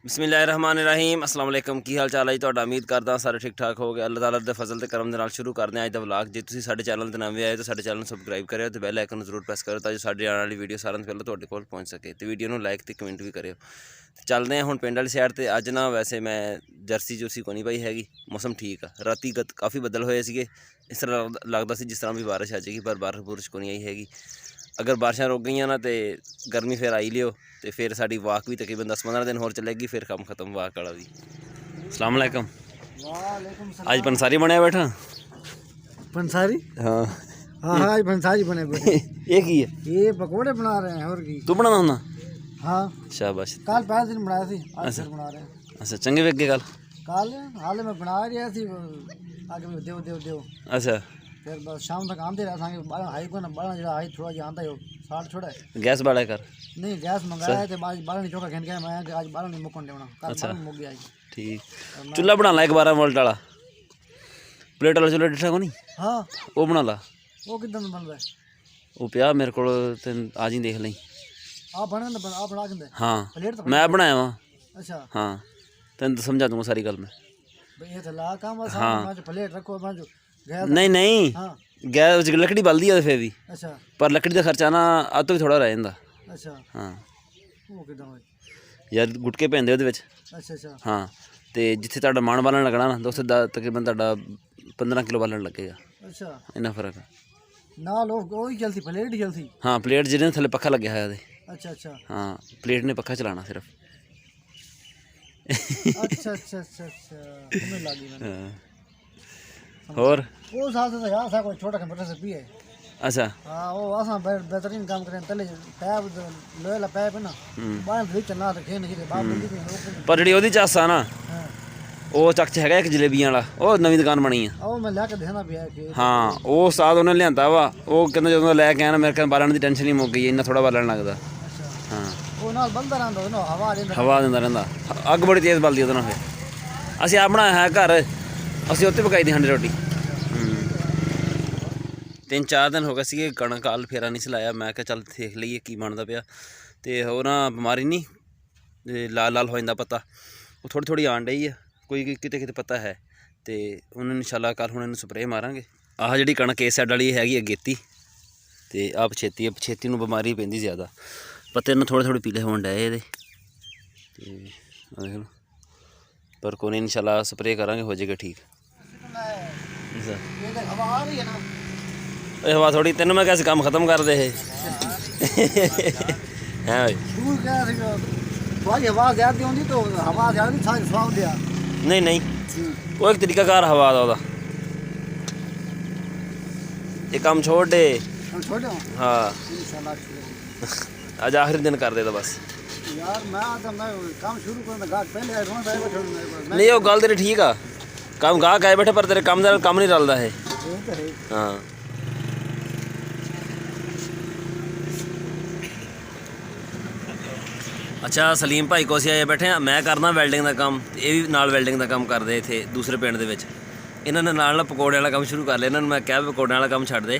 बिस्मिल्लाहिर्रहमानिर्रहीम अस्सलाम वालेकुम की हाल चाल है जी तुहाडा। उम्मीद करदा सारे ठीक ठाक हो गए। अल्लाह ताला दे फजल ते करम दे नाल शुरू करदे अज दा व्लॉग। जे तुसीं साडे चैनल ते नवे आए तो साडे चैनल सबसक्राइब करियो ते बैल आइकन जरूर प्रेस करो ताकि साडी आने वाली वीडियो सारें तो पहले तुहाडे कोल पहुँच सके। ते वीडियो नूं लाइक ते कमेंट भी करियो। चलदे हैं हुण पिंड वाली साइड ते। अज ना वैसे मैं जर्सी जुर्सी कोई नहीं पाई हैगी। मौसम ठीक आ, राती काफ़ी बदल होए सीगे, इस तरह लगदा सी जिस तरह भी बारिश आ जाएगी, पर बारिश बुरिश कोई नहीं आई हैगी। अगर बारिशां रुक गई ना तो गर्मी फिर आई लियो तो फिर साड़ी वाक भी तकरीबन 10-15 दिन होर चलेगी, फिर काम खत्म वाक वाला भी। अस्सलाम वालेकुम। आज पंसारी बने बैठा। पंसारी? हाँ हाँ हाँ, आज पंसारी बने बैठे। ये की है? ये पकौड़े बना रहे हैं और की। तू बनाना होना? हाँ शाबाश। कल पहले दिन बनाया थी, आज फिर बना रहे हैं। अच्छा चंगे वेग गए कल हाल में बना रहा थी, आगे में देव देव देव। अच्छा फिर बस शाम तक आंदे रहा था। बारह हाई को ना, बारह जरा हाई थोड़ा जिहा आंदा ही हो, 60 छोड़ा है। गैस बाड़ा कर? नहीं गैस मंगाया है, आज 12 नहीं चौका खेन गया मैं, आज 12 नहीं मुकन देना, कल 12 मुक गया। ठीक। चूल्हा बना ला एक 12 वोल्ट वाला, प्लेट वाला चूल्हा डिठा को नहीं? हाँ वो बना ला। वो कितना बन रहा है? वो पिया मेरे को, तेन आज ही देख ली। आप बना आप बना के? हाँ प्लेट तो मैं बनाया वहाँ। अच्छा हाँ तेन तो समझा दूँगा सारी गल में। ये तो ला काम आसान। हाँ प्लेट रखो मैं जो गैस। नहीं नहीं हाँ गैस लकड़ी बलदी है फिर भी, अच्छा पर लकड़ी का खर्चा ना अब तो भी थोड़ा रह जाता। अच्छा हाँ वो कितना होए? यार गुटके पैंदे ਉਹਦੇ ਵਿੱਚ। अच्छा अच्छा हाँ ਤੇ ਜਿੱਥੇ ਤੁਹਾਡਾ ਮਾਣ ਬਾਲਣ ਲੱਗਣਾ ਨਾ ਦੋਸਤ ਦਾ ਤਕਰੀਬਨ ਤੁਹਾਡਾ 15 ਕਿਲੋ ਬਾਲਣ ਲੱਗੇਗਾ। अच्छा ਇੰਨਾ ਫਰਕ ਹੈ। ना लोग वही चलती, प्लेट ही चलती। हाँ प्लेट ਜਿਹਦੇ ਥੱਲੇ ਪੱਖਾ ਲੱਗਿਆ ਹੋਇਆ ਉਹਦੇ। अच्छा अच्छा हाँ प्लेट ने पक्खा चलाना सिर्फ। अच्छा अच्छा अच्छा अच्छा हमें लगी मैंने। हाँ। और वो साथ से यार सा कोई छोटा कंप्यूटर से भी है। अच्छा हाँ वो आसान बेहतरीन काम करें। पहले पैप लोहे वाला पैप है ना, बाहर भी चलना तो खेल नहीं बाहर बंदी भी। पर ਜਿਹੜੀ ਉਹਦੀ ਚਾਸਾ ਨਾ हां ਉਹ ਚੱਕ ਚ ਹੈਗਾ ਇੱਕ ਜਲੇਬੀਆਂ ਵਾਲਾ, ਉਹ ਨਵੀਂ ਦੁਕਾਨ ਬਣੀ ਆ। ਉਹ ਮੈਂ ਲੈ ਕੇ ਦੇਣਾ ਪਿਆ ਕਿ ਹਾਂ ਉਹ ਉਸਤਾਦ ਉਹਨੇ ਲਿਆਂਦਾ ਵਾ। ਉਹ ਕਹਿੰਦਾ ਜਦੋਂ ਲੈ ਕੇ ਆਇਆ ਮੇਰੇ ਕੋਲ ਬਾਲਣ ਦੀ ਟੈਨਸ਼ਨ ਹੀ ਮੁੱਕ ਗਈ, ਇੰਨਾ ਥੋੜਾ ਬਾਲਣ ਲੱਗਦਾ। अच्छा ਹਾਂ ਉਹ ਨਾਲ ਬੰਦਾ ਰਹਿੰਦਾ ਉਹ ਹਵਾ ਦਿੰਦਾ। ਹਵਾ ਦਿੰਦਾ ਰਹਿੰਦਾ, ਅੱਗ ਬੜੀ ਤੇਜ਼ ਬਲਦੀ ਉਹਦੇ ਨਾਲ। ਫਿਰ ਅਸੀਂ ਆਪ ਬਣਾਇਆ ਹੈ ਘਰ, ਅਸੀਂ ਉੱਤੇ ਪਕਾਈ ਦੀ ਹਾਂਡੀ ਰੋਟੀ। 3-4 ਦਿਨ ਹੋ ਗਏ ਸੀਗੇ ਕਣਕ ਆਲ ਫੇਰਾ ਨਹੀਂ ਚਲਾਇਆ। ਮੈਂ ਕਿਹਾ ਚੱਲ ਦੇਖ ਲਈਏ ਕੀ ਬਣਦਾ ਪਿਆ। ਤੇ ਉਹ ਨਾ ਬਿਮਾਰੀ ਨਹੀਂ ਲਾਲ ਲਾਲ ਹੋ ਜਾਂਦਾ ਪੱਤਾ, ਉਹ ਥੋੜ੍ਹੀ ਥੋੜ੍ਹੀ ਆਣ ਡਈ ਆ, ਕੋਈ ਕਿਤੇ ਕਿਤੇ ਪਤਾ ਹੈ। ਤੇ ਉਹਨਾਂ ਨੂੰ ਇਨਸ਼ਾਅੱਲਾ ਕੱਲ੍ਹ ਹੁਣ ਇਹਨੂੰ ਸਪਰੇਅ ਮਾਰਾਂਗੇ। ਆਹ ਜਿਹੜੀ ਕਣਕ ਇਸ ਸਾਈਡ ਵਾਲੀ ਹੈਗੀ ਅਗੇਤੀ, ਤੇ ਆਹ ਪਛੇਤੀ ਨੂੰ ਬਿਮਾਰੀ ਪੈਂਦੀ ਜ਼ਿਆਦਾ, ਪੱਤੇ ਨੂੰ ਥੋੜ੍ਹੇ ਥੋੜ੍ਹੇ ਪੀਲੇ ਹੋਣ ਡਏ ਇਹਦੇ। ਤੇ ਦੇਖ ਲਓ, ਪਰ ਕੋਈ ਨਹੀਂ ਇਨਸ਼ਾਅੱਲਾ ਸਪਰੇਅ ਕਰਾਂਗੇ, ਹੋ ਜਾਏਗਾ ਠੀਕ। ये हवा आ रही है ना? ਇਹ ਹਵਾ ਥੋੜੀ, ਤੈਨੂੰ ਮੈਂ ਕਿਹਾ ਸੀ ਕੰਮ ਖਤਮ ਕਰ ਦੇ ਇਹ। ਹੈ ਭਾਈ दूर क्या थी थोड़ी हवा ज्यादा होती तो हवा ज्यादा सारी स्वाद दिया। ਨਹੀਂ ਨਹੀਂ ਉਹ ਇੱਕ ਤਰੀਕਾਕਾਰ ਹਵਾ ਦਾ ਉਹਦਾ। ਇਹ ਕੰਮ ਛੋੜ ਦੇ। हम छोटे हो ਹਾਂ इंशाल्लाह। ਅੱਜ ਆਖਰੀ ਦਿਨ ਕਰ ਦੇ ਤਾਂ ਬਸ। यार मैं तो मैं काम शुरू करना गाहक पहले आए रोज आए बैठे मेरे पास। ਨਹੀਂ ਉਹ ਗੱਲ ਤੇਰੀ ਠੀਕ ਆ, ਕੰਮ ਗਾਹਕ ਆਏ ਬੈਠੇ, ਪਰ ਤੇਰੇ ਕੰਮ ਦਾ ਕੰਮ ਨਹੀਂ ਰਲਦਾ ਇਹ। ये तो है। ਹਾਂ ਅੱਛਾ ਸਲੀਮ ਭਾਈ ਕੋਲ ਅਸੀਂ ਆਏ ਬੈਠੇ ਆ। ਮੈਂ ਕਰਦਾ ਵੈਲਡਿੰਗ ਦਾ ਕੰਮ, ਇਹ ਵੀ ਨਾਲ ਵੈਲਡਿੰਗ ਦਾ ਕੰਮ ਕਰਦੇ ਇੱਥੇ ਦੂਸਰੇ ਪਿੰਡ ਦੇ ਵਿੱਚ। ਇਹਨਾਂ ਨੇ ਨਾਲ ਪਕੌੜੇ ਵਾਲਾ ਕੰਮ ਸ਼ੁਰੂ ਕਰ ਲਿਆ। ਇਹਨਾਂ ਨੂੰ ਮੈਂ ਕਿਹਾ ਵੀ ਪਕੌੜਿਆਂ ਵਾਲਾ ਕੰਮ ਛੱਡ ਦੇ,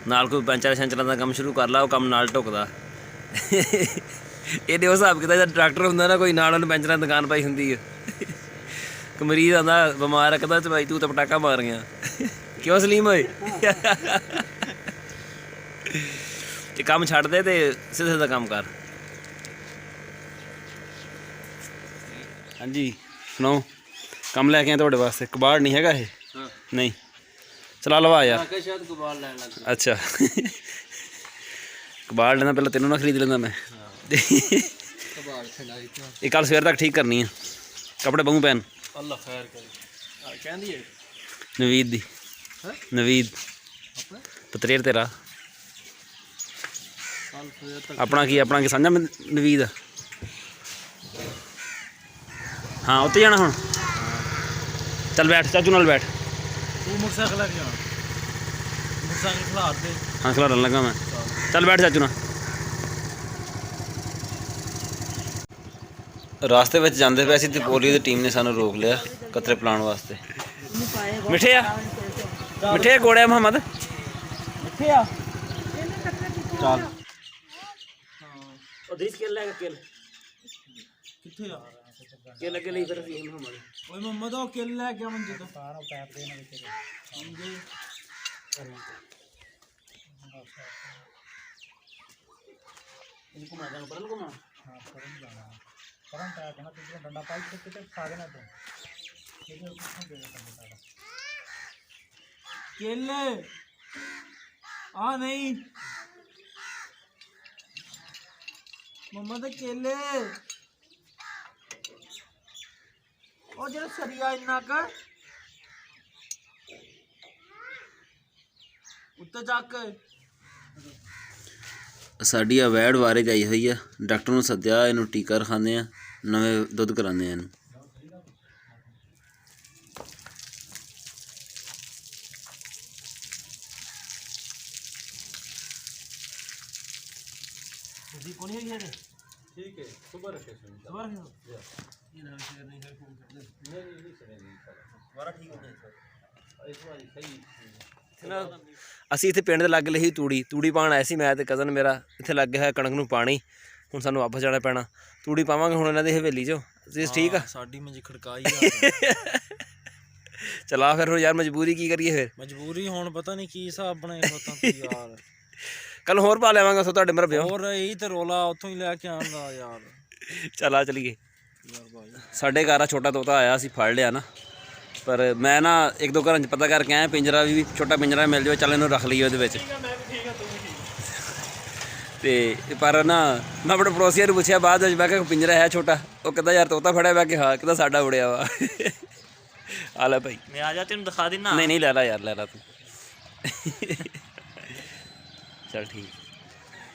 ਨਾਲ ਕੋਈ ਪੈਂਚਰ ਸ਼ੈਂਚਰਾਂ ਦਾ ਕੰਮ ਸ਼ੁਰੂ ਕਰ ਲਾ, ਉਹ ਕੰਮ ਨਾਲ ਢੁੱਕਦਾ। ਇਹਦੇ ਉਹ ਹਿਸਾਬ ਕਿਤਾਬ ਜਦ ਟਰੈਕਟਰ ਹੁੰਦਾ ਨਾ ਕੋਈ, ਨਾਲ ਉਹਨੂੰ ਪੈਂਚਰਾਂ ਦੀ ਦੁਕਾਨ ਪਾਈ ਹੁੰਦੀ ਹੈ। ਇੱਕ ਮਰੀਜ਼ ਆਉਂਦਾ ਬਿਮਾਰ ਆ, ਕਹਿੰਦਾ ਭਾਈ ਤੂੰ ਤਾਂ ਪਟਾਕਾ ਮਾਰ ਗਿਆ। ਕਿਉਂ ਸਲੀਮ ਹੋਏ? ਇਹ ਕੰਮ ਛੱਡ ਦੇ ਤੇ ਸਿੱਧਾ ਸਿੱਧਾ ਕੰਮ ਕਰ। ਹਾਂਜੀ ਸੁਣਾਓ, ਕੰਮ ਲੈ ਕੇ ਆਏ ਤੁਹਾਡੇ ਵਾਸਤੇ। ਕਬਾੜ ਨਹੀਂ ਹੈਗਾ ਇਹ? ਨਹੀਂ ਚਲਾ ਲਵਾ ਯਾਰ। ਅੱਛਾ ਕਬਾੜ ਲੈਣਾ, ਪਹਿਲਾਂ ਤੈਨੂੰ ਨਾ ਖਰੀਦ ਲੈਂਦਾ ਮੈਂ। ਇਹ ਕੱਲ ਸਵੇਰ ਤੱਕ ਠੀਕ ਕਰਨੀ ਆ, ਕੱਪੜੇ ਬਹੁ ਪੈਣ। ਨਵੀਦ ਦੀ, ਨਵੀਦ ਪਤਰੇਰ ਤੇਰਾ ਆਪਣਾ ਕੀ ਸਾਂਝਾ ਨਵੀਦ ਆ। हाँ उत्ते जाना हुण? चल बैठ चाचू नाल बैठ। हाँ खिलारन लगा मैं, चल बैठ चाचू नाल। रास्ते में जाते पे सी ते पोली दी टीम ने सानू रोक लिया कतरे पिलाने वास्ते। मिठे आ मिठे गोड़े मोहम्मद मिठे आ चल। ਕਿੱਥੇ ਆ ਕਿ ਲੱਗੇ ਲਈ ਫਿਰ ਅਸੀਂ ਹਮਾਰੇ ਓਏ ਮੁਹੰਮਦ ਉਹ ਕਿੱਲ ਲੈ ਕੇ ਮੰਜੇ ਤੋਂ ਸਾਰਾ ਪੈਪ ਦੇ ਨਾਲ ਵਿੱਚ ਹਾਂਜੀ इनको मार जाना पर को मार ਹਾਂ ਕਰਨ ਜਾਣਾ ਕਰਨ ਪੈਪ ਨਾ ਕਿਤੇ ਡੰਡਾ ਪਾਈ ਤੇ ਕਿਤੇ ਖਾ ਦੇਣਾ ਤੂੰ ਇਹਦੇ ਉੱਤੇ ਦੇ ਦੇ ਸਾਡਾ ਕਿੱਲ ਆ ਨਹੀਂ ਮੁਹੰਮਦ ਕਿੱਲ ਉਹ ਜਿਹੜਾ ਸਰੀਆ ਇੰਨਾ ਕ ਉੱਤੇ ਚੱਕ ਸਾਡੀ ਆ ਵੈੜ ਵਾਰੇ ਜਾਈ ਹੋਈ ਆ ਡਾਕਟਰ ਨੂੰ ਸੱਦਿਆ ਇਹਨੂੰ ਟੀਕਾ ਰਖਾਉਂਦੇ ਆ ਨਵੇਂ ਦੁੱਧ ਕਰਾਉਂਦੇ ਆ ਇਹਨੂੰ जी कौन है ये ठीक है सुबह रखे सुबह रखे ये ना शेयर नहीं है फोन कर दे नहीं शेयर नहीं दोबारा ठीक हो गया सर इस बार सही ਅਸੀਂ ਇੱਥੇ ਪਿੰਡ ਦੇ ਲਾਗੇ ਲਈ ਤੂੜੀ ਪਾਉਣ ਆਏ ਸੀ ਮੈਂ ਤੇ ਕਜ਼ਨ ਮੇਰਾ ਇੱਥੇ ਲੱਗਿਆ ਹੋਇਆ ਕਣਕ ਨੂੰ ਪਾਣੀ ਹੁਣ ਸਾਨੂੰ ਵਾਪਸ ਜਾਣਾ ਪੈਣਾ ਤੂੜੀ ਪਾਵਾਂਗੇ ਹੁਣ ਇਹਨਾਂ ਦੀ ਹਵੇਲੀ 'ਚੋਂ ਜੀ ਠੀਕ ਆ ਸਾਡੀ ਮੰਜੀ ਖੜਕਾਈ ਆ ਚਲਾ ਫਿਰ ਹੁਣ ਯਾਰ ਮਜਬੂਰੀ ਕੀ ਕਰੀਏ ਫਿਰ ਮਜਬੂਰੀ ਹੁਣ ਪਤਾ ਨਹੀਂ ਕੀ ਹਿਸਾਬ ਬਣਾਏਗਾ ਤਾਂ ਯਾਰ ਕੱਲ ਹੋਰ ਪਾ ਲਿਆਵਾਂਗੇ ਉੱਥੋਂ ਤੁਹਾਡੇ ਮਰਬਿਓ ਹੋਰ ਇਹੀ ਤੇ ਰੋਲਾ ਉੱਥੋਂ ਹੀ ਲੈ ਕੇ ਆਉਂਦਾ ਯਾਰ ਚਲਾ ਚਲੀਏ ਯਾਰ ਭਾਈ ਸਾਡੇ ਘਰ ਆ ਛੋਟਾ ਤੋਤਾ ਆਇਆ ਸੀ ਫੜ ਲਿਆ ਨਾ ਪਰ ਮੈਂ ਨਾ ਇੱਕ ਦੋ ਘਰਾਂ 'ਚ ਪਤਾ ਕਰਕੇ ਆਇਆ ਪਿੰਜਰਾ ਵੀ ਛੋਟਾ ਪਿੰਜਰਾ ਮਿਲ ਜਾਵੇ ਚੱਲ ਇਹਨੂੰ ਰੱਖ ਲਈਏ ਉਹਦੇ ਵਿੱਚ ਤੇ ਪਰ ਨਾ ਮੈਂ ਆਪਣੇ ਪੜੋਸੀਆਂ ਨੂੰ ਪੁੱਛਿਆ ਬਾਅਦ ਵਿੱਚ ਮੈਂ ਕਿਹਾ ਪਿੰਜਰਾ ਹੈ ਛੋਟਾ ਉਹ ਕਹਿੰਦਾ ਯਾਰ ਤੋਤਾ ਫੜਿਆ ਮੈਂ ਕਿਹਾ ਹਾਂ ਕਹਿੰਦਾ ਸਾਡਾ ਉੜਿਆ ਵਾ ਆ ਲੈ ਭਾਈ ਮੈਂ ਆ ਜਾ ਤੈਨੂੰ ਦਿਖਾ ਦਿੰਨਾ ਨਹੀਂ ਲੈ ਲਾ ਯਾਰ ਲੈ ਲਾ ਤੂੰ ਚੱਲ ਠੀਕ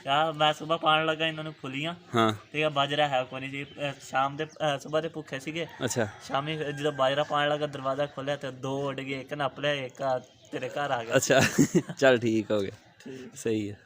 ਯਾਰ ਮੈਂ ਸਵੇਰ ਪਾਣ ਲੱਗਾ ਇਹਨਾਂ ਨੂੰ ਫੁੱਲੀਆਂ ਹਾਂ ਤੇ ਇਹ ਬਾਜਰਾ ਹੈ ਕੋਈ ਨਹੀਂ ਜੀ ਸ਼ਾਮ ਦੇ ਸਵੇਰ ਦੇ ਭੁੱਖੇ ਸੀਗੇ ਅੱਛਾ ਸ਼ਾਮੀ ਜਦੋਂ ਬਾਜਰਾ ਪਾਣ ਲੱਗਾ ਦਰਵਾਜ਼ਾ ਖੋਲਿਆ ਤੇ ਦੋ ਉੱਡ ਗਏ ਇੱਕ ਨੱਪ ਲਿਆ ਇੱਕ ਤੇਰੇ ਘਰ ਆ ਗਿਆ ਅੱਛਾ ਚੱਲ ਠੀਕ ਹੋ ਗਿਆ ਸਹੀ ਹੈ